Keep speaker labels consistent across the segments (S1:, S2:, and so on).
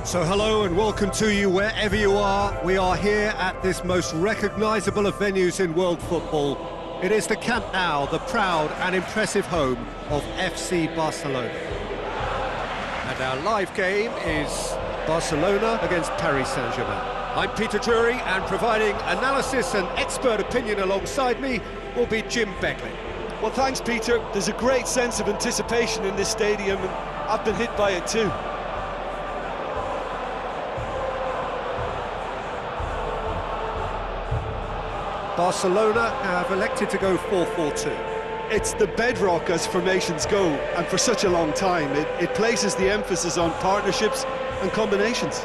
S1: So hello and welcome to you wherever you are. We are here at this most recognisable of venues in world football. It is the Camp Nou, the proud and impressive home of FC Barcelona. And our live game is Barcelona against Paris Saint-Germain. I'm Peter Drury, and providing analysis and expert opinion alongside me will be Jim Beckley.
S2: Well, thanks, Peter. There's a great sense of anticipation in this stadium, and I've been hit by it too.
S1: Barcelona have elected to go 4-4-2.
S2: It's the bedrock as formations go, and for such a long time. It places the emphasis on partnerships and combinations.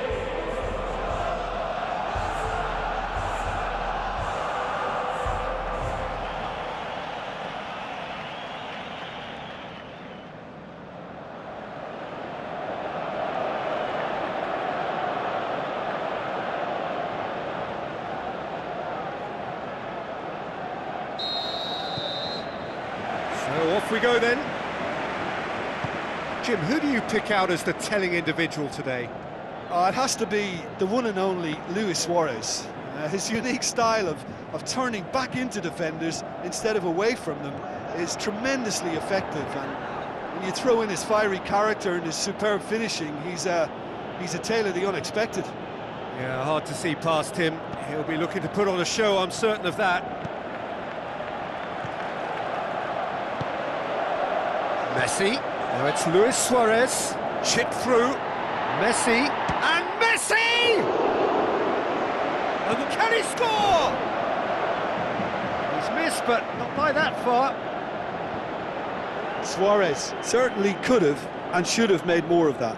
S1: So off we go then. Jim, who do you pick out as the telling individual today?
S2: It has to be the one and only Luis Suarez. His unique style of turning back into defenders instead of away from them is tremendously effective, and when you throw in his fiery character and his superb finishing, he's a tale of the unexpected.
S1: Yeah, hard to see past him. He'll be looking to put on a show, I'm certain of that. Messi, now it's Luis Suarez, chipped through, Messi, and Messi! And can he score? He's missed, but not by that far.
S2: Suarez certainly could have and should have made more of that.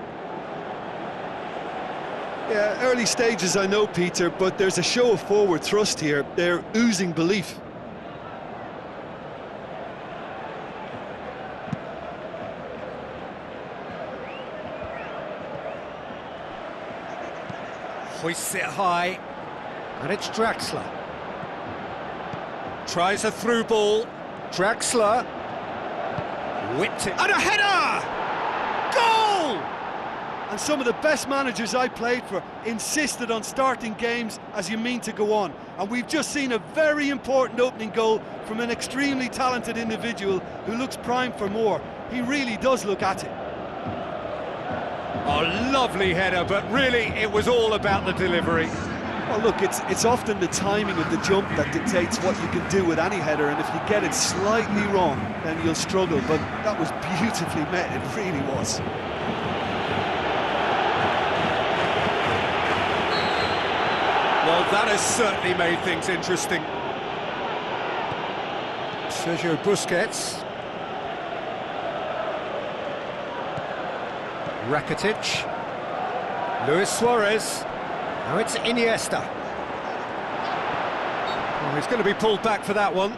S2: Yeah, early stages I know, Peter, but there's a show of forward thrust here. They're oozing belief.
S1: Hoists it high, and it's Draxler. Tries a through ball, Draxler, whipped it, and a header! Goal!
S2: And some of the best managers I played for insisted on starting games as you mean to go on. And we've just seen a very important opening goal from an extremely talented individual who looks primed for more. He really does look at it.
S1: Oh, lovely header, but really it was all about the delivery.
S2: Well, look, it's often the timing of the jump that dictates what you can do with any header, and if you get it slightly wrong, then you'll struggle. But that was beautifully met, it really was.
S1: Well, that has certainly made things interesting. Sergio Busquets. Rakitic, Luis Suarez, now it's Iniesta. Oh, he's going to be pulled back for that one.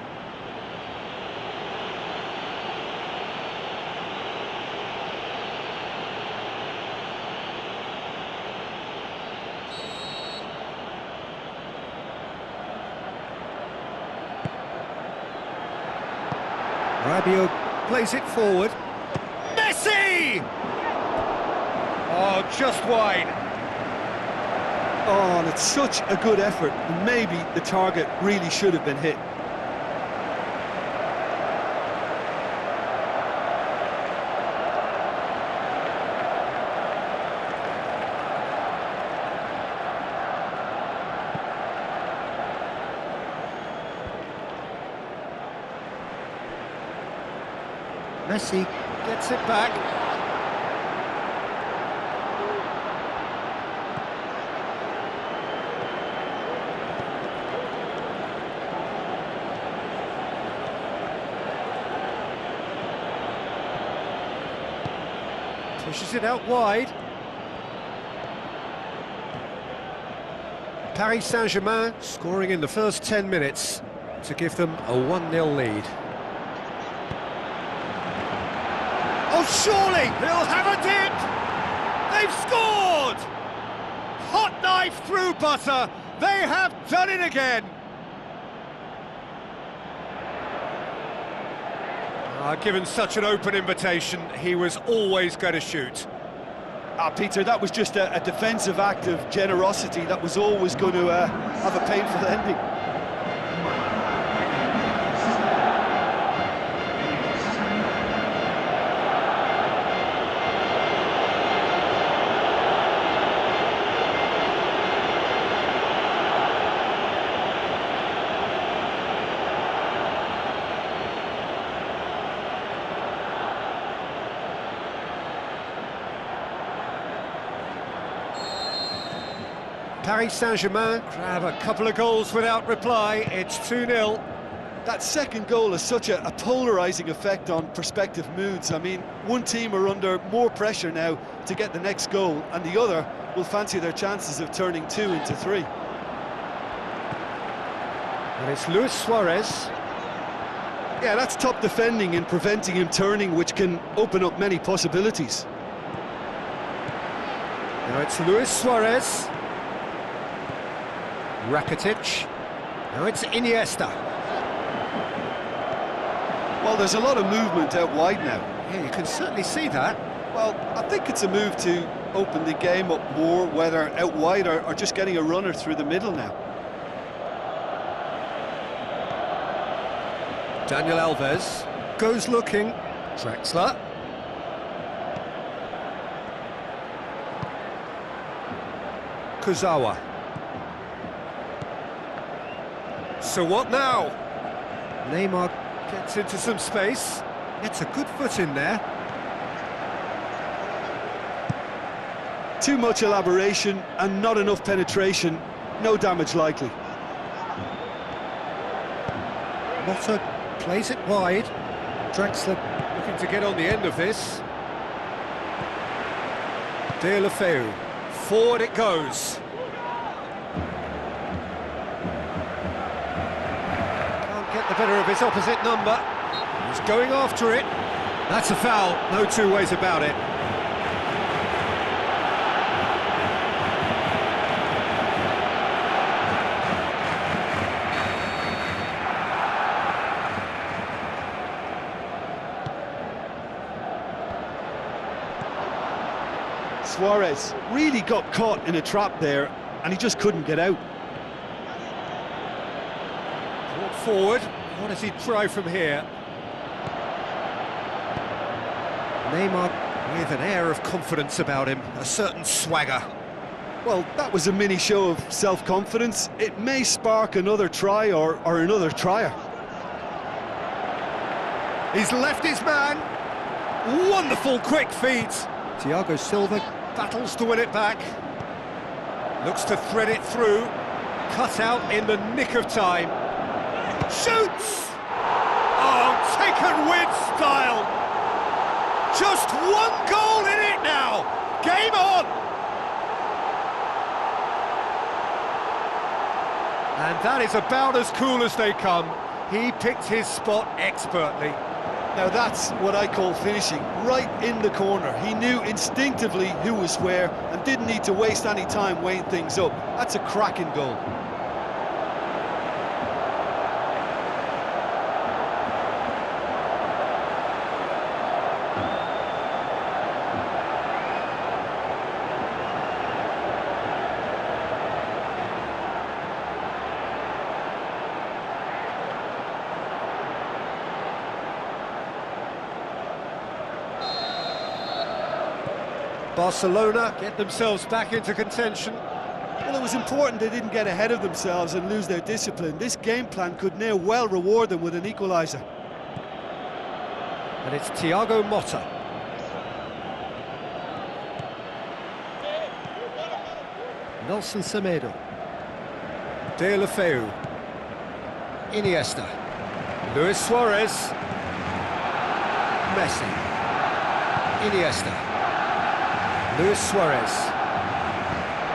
S1: Rabiot plays it forward. Messi! Oh, just wide.
S2: Oh, and it's such a good effort, and maybe the target really should have been hit.
S1: Messi gets it back. Pushes it out wide. Paris Saint-Germain scoring in the first 10 minutes to give them a 1-0 lead. Oh, surely they'll have a dip! They've scored! Hot knife through butter. They have done it again. Given such an open invitation, he was always going to shoot.
S2: Peter, that was just a defensive act of generosity that was always going to have a painful ending.
S1: Paris Saint-Germain grab a couple of goals without reply. It's 2-0.
S2: That second goal has such a polarising effect on prospective moods. I mean, one team are under more pressure now to get the next goal, and the other will fancy their chances of turning 2 into 3.
S1: And it's Luis Suarez.
S2: Yeah, that's top defending and preventing him turning, which can open up many possibilities.
S1: Now it's Luis Suarez. Rakitic. Now it's Iniesta.
S2: Well, there's a lot of movement out wide now.
S1: Yeah, you can certainly see that.
S2: Well, I think it's a move to open the game up more, whether out wide or just getting a runner through the middle now.
S1: Daniel Alves goes looking. Drexler. Kurzawa. So what now? Neymar gets into some space. Gets a good foot in there.
S2: Too much elaboration and not enough penetration. No damage likely.
S1: Motta plays it wide. Drexler looking to get on the end of this. Deulofeu. Forward it goes. Get the better of his opposite number. He's going after it. That's a foul, no two ways about it.
S2: Suarez really got caught in a trap there, and he just couldn't get out.
S1: Forward, what does he try from here? Neymar with an air of confidence about him, a certain swagger.
S2: Well, that was a mini show of self-confidence. It may spark another try or another trier.
S1: He's left his man. Wonderful quick feet. Thiago Silva battles to win it back. Looks to thread it through. Cut out in the nick of time. Shoots! Oh, taken with style! Just one goal in it now! Game on! And that is about as cool as they come. He picked his spot expertly.
S2: Now that's what I call finishing, right in the corner. He knew instinctively who was where and didn't need to waste any time weighing things up. That's a cracking goal.
S1: Barcelona get themselves back into contention.
S2: Well, it was important they didn't get ahead of themselves and lose their discipline. This game plan could now well reward them with an equaliser.
S1: And it's Thiago Motta. Nelson Semedo. Deulofeu. Iniesta. Luis Suarez. Messi. Iniesta. Luis Suarez.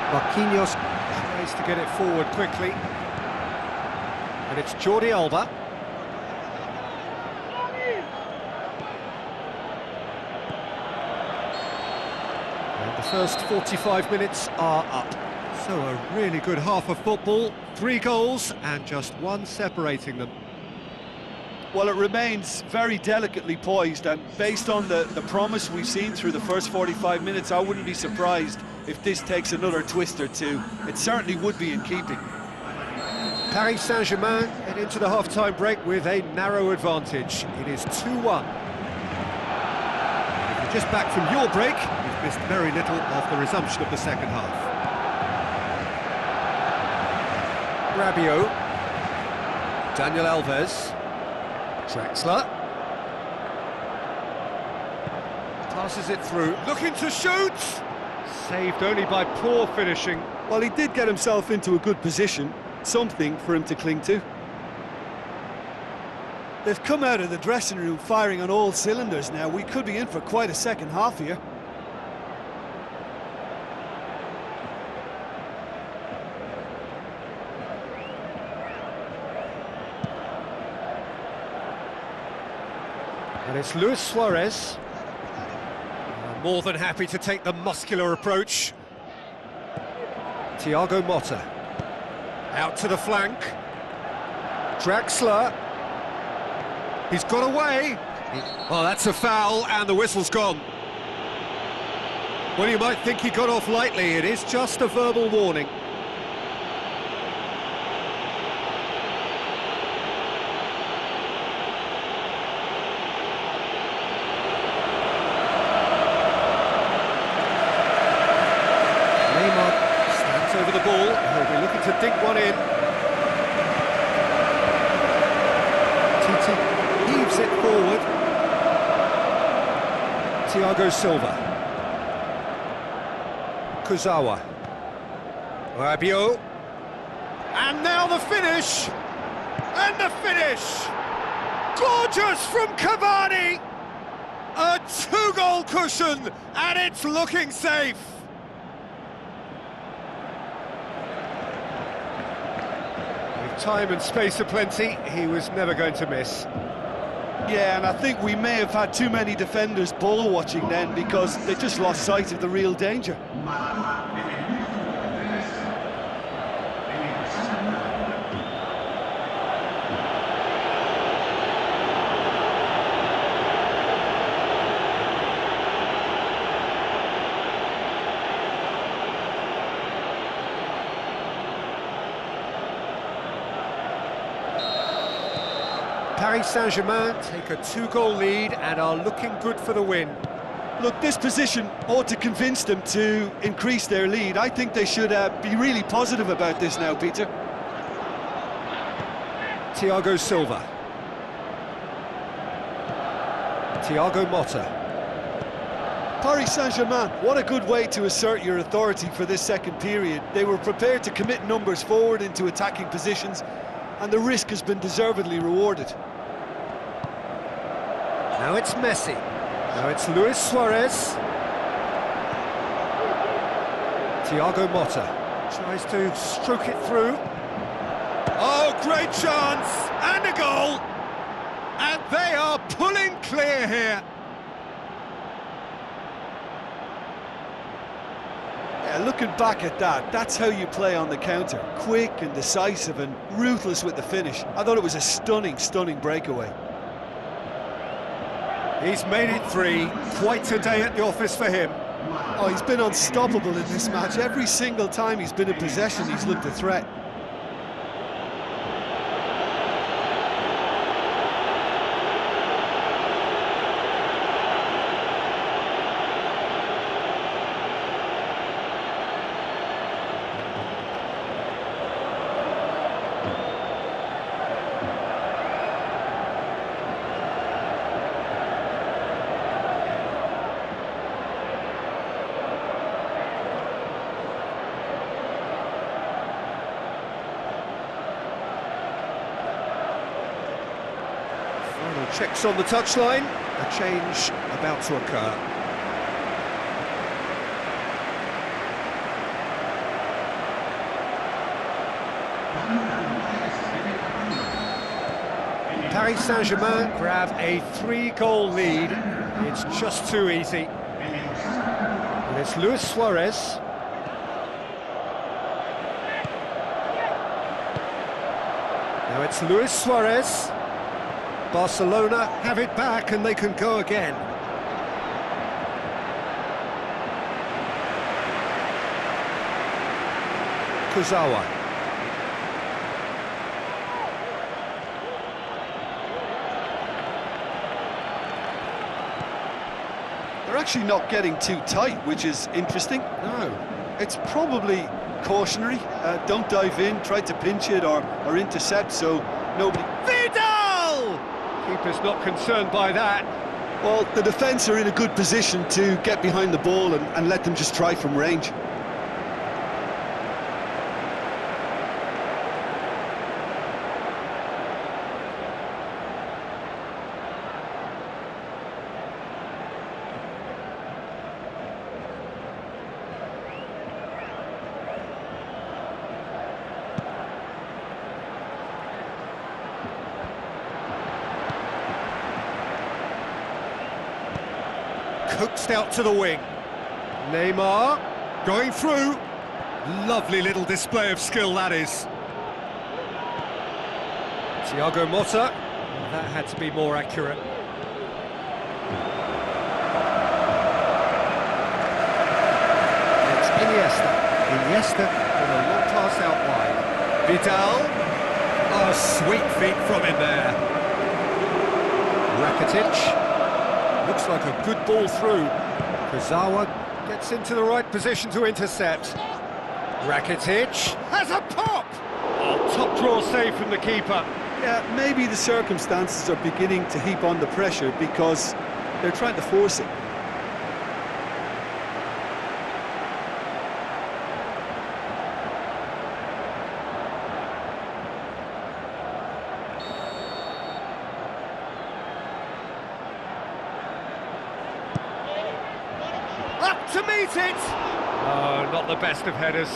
S1: Marquinhos tries to get it forward quickly. And it's Jordi Alba. And the first 45 minutes are up. So a really good half of football. 3 goals and just one separating them.
S2: Well, it remains very delicately poised, and based on the promise we've seen through the first 45 minutes, I wouldn't be surprised if this takes another twist or two. It certainly would be in keeping.
S1: Paris Saint-Germain head into the half-time break with a narrow advantage. It is 2-1. If you're just back from your break, you've missed very little of the resumption of the second half. Rabiot, Daniel Alves, Draxler, passes it through, looking to shoot! Saved only by poor finishing.
S2: Well, he did get himself into a good position, something for him to cling to. They've come out of the dressing room firing on all cylinders now. We could be in for quite a second half here.
S1: And it's Luis Suarez. More than happy to take the muscular approach. Thiago Motta. Out to the flank. Draxler. He's got away. Oh, that's a foul, and the whistle's gone. Well, you might think he got off lightly. It is just a verbal warning. Over the ball, he'll be looking to dink one in. Titi heaves it forward. Thiago Silva. Kurzawa. Rabiot. And now the finish! And the finish! Gorgeous from Cavani! A two-goal cushion, and it's looking safe! Time and space aplenty, he was never going to miss.
S2: Yeah, and I think we may have had too many defenders ball watching then, because they just lost sight of the real danger.
S1: Paris Saint-Germain take a two-goal lead and are looking good for the win.
S2: Look, this position ought to convince them to increase their lead. I think they should be really positive about this now, Peter.
S1: Thiago Silva. Thiago Motta.
S2: Paris Saint-Germain, what a good way to assert your authority for this second period. They were prepared to commit numbers forward into attacking positions, and the risk has been deservedly rewarded.
S1: Now it's Messi. Now it's Luis Suarez. Thiago Motta tries to stroke it through. Oh, great chance! And a goal! And they are pulling clear here.
S2: Yeah, looking back at that, that's how you play on the counter. Quick and decisive and ruthless with the finish. I thought it was a stunning, stunning breakaway.
S1: He's made it three. Quite a day at the office for him.
S2: Oh, he's been unstoppable in this match. Every single time he's been in possession, he's looked a threat.
S1: Checks on the touchline, a change about to occur. Paris Saint-Germain grab a three-goal lead. It's just too easy. And it's Luis Suarez. Now it's Luis Suarez. Barcelona have it back and they can go again. Kurzawa.
S2: They're actually not getting too tight, which is interesting.
S1: No.
S2: It's probably cautionary. Don't dive in, try to pinch it or intercept, so nobody...
S1: Vidal! Keeper's not concerned by that.
S2: Well, the defence are in a good position to get behind the ball and let them just try from range.
S1: Coaxed out to the wing. Neymar going through. Lovely little display of skill, that is. Thiago Motta. Oh, that had to be more accurate. It's Iniesta. Iniesta with a long pass out wide. Vidal. Oh, sweet feet from him there. Rakitic. Looks like a good ball through. Kurzawa gets into the right position to intercept. Rakitic has a pop! Oh, top draw save from the keeper.
S2: Yeah, maybe the circumstances are beginning to heap on the pressure because they're trying to force it.
S1: Up to meet it! Oh, not the best of headers.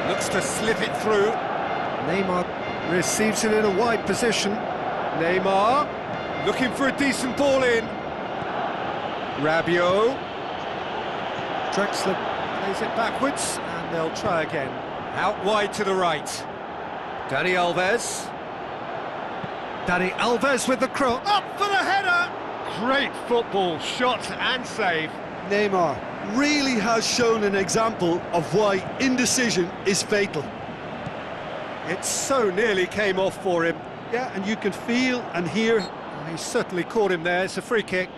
S1: Looks to slip it through. Neymar receives it in a wide position. Neymar looking for a decent ball in. Rabiot. Drexler plays it backwards and they'll try again. Out wide to the right. Dani Alves. Dani Alves with the cross. Up for the header! Great football, shot and save.
S2: Neymar really has shown an example of why indecision is fatal.
S1: It so nearly came off for him.
S2: Yeah, and you can feel and hear.
S1: He certainly caught him there. It's a free kick.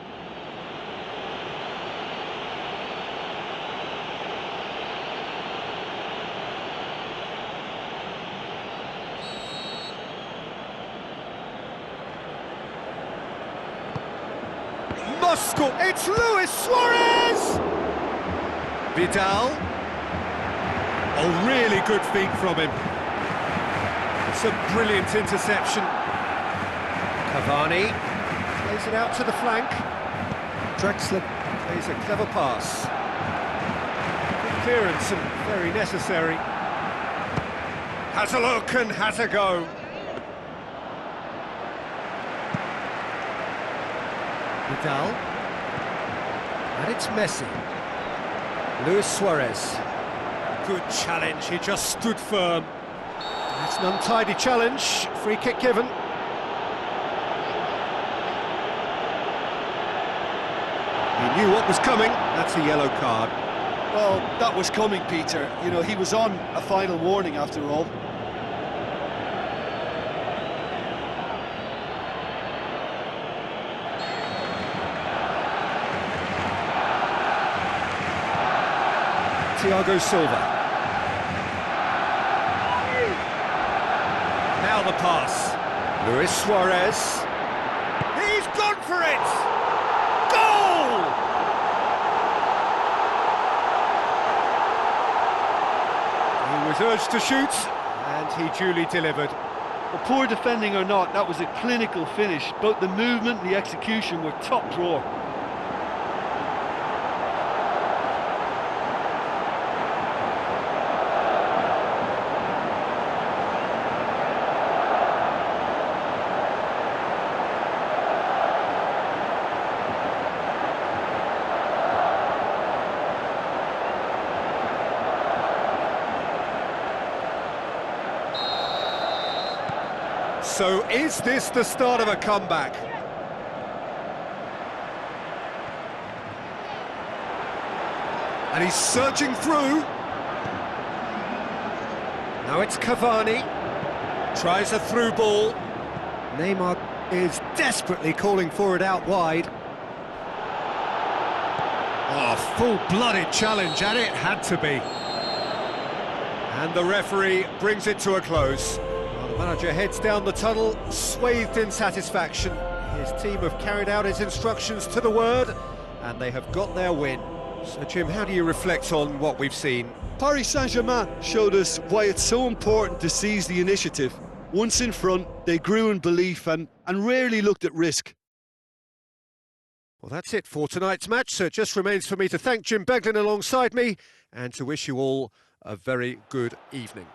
S1: Moscow. It's Luis Suarez! Vidal. Oh, really good feet from him. It's a brilliant interception. Cavani plays it out to the flank. Drexler plays a clever pass. Good clearance and very necessary. Has a look and has a go. Vidal. And it's Messi. Luis Suarez. Good challenge, he just stood firm. It's an untidy challenge, free kick given. He knew what was coming, that's a yellow card.
S2: Well, that was coming, Peter. You know, he was on a final warning after all.
S1: Thiago Silva. Now the pass. Luis Suarez. He's gone for it! Goal! He was urged to shoot, and he duly delivered.
S2: Well, poor defending or not, that was a clinical finish. Both the movement and the execution were top drawer.
S1: So is this the start of a comeback? And he's surging through. Now it's Cavani. Tries a through ball. Neymar is desperately calling for it out wide. Oh, full-blooded challenge, and it had to be. And the referee brings it to a close. Well, the manager heads down the tunnel, swathed in satisfaction. His team have carried out his instructions to the word, and they have got their win. So, Jim, how do you reflect on what we've seen?
S2: Paris Saint-Germain showed us why it's so important to seize the initiative. Once in front, they grew in belief and rarely looked at risk.
S1: Well, that's it for tonight's match, so it just remains for me to thank Jim Beglin alongside me and to wish you all a very good evening.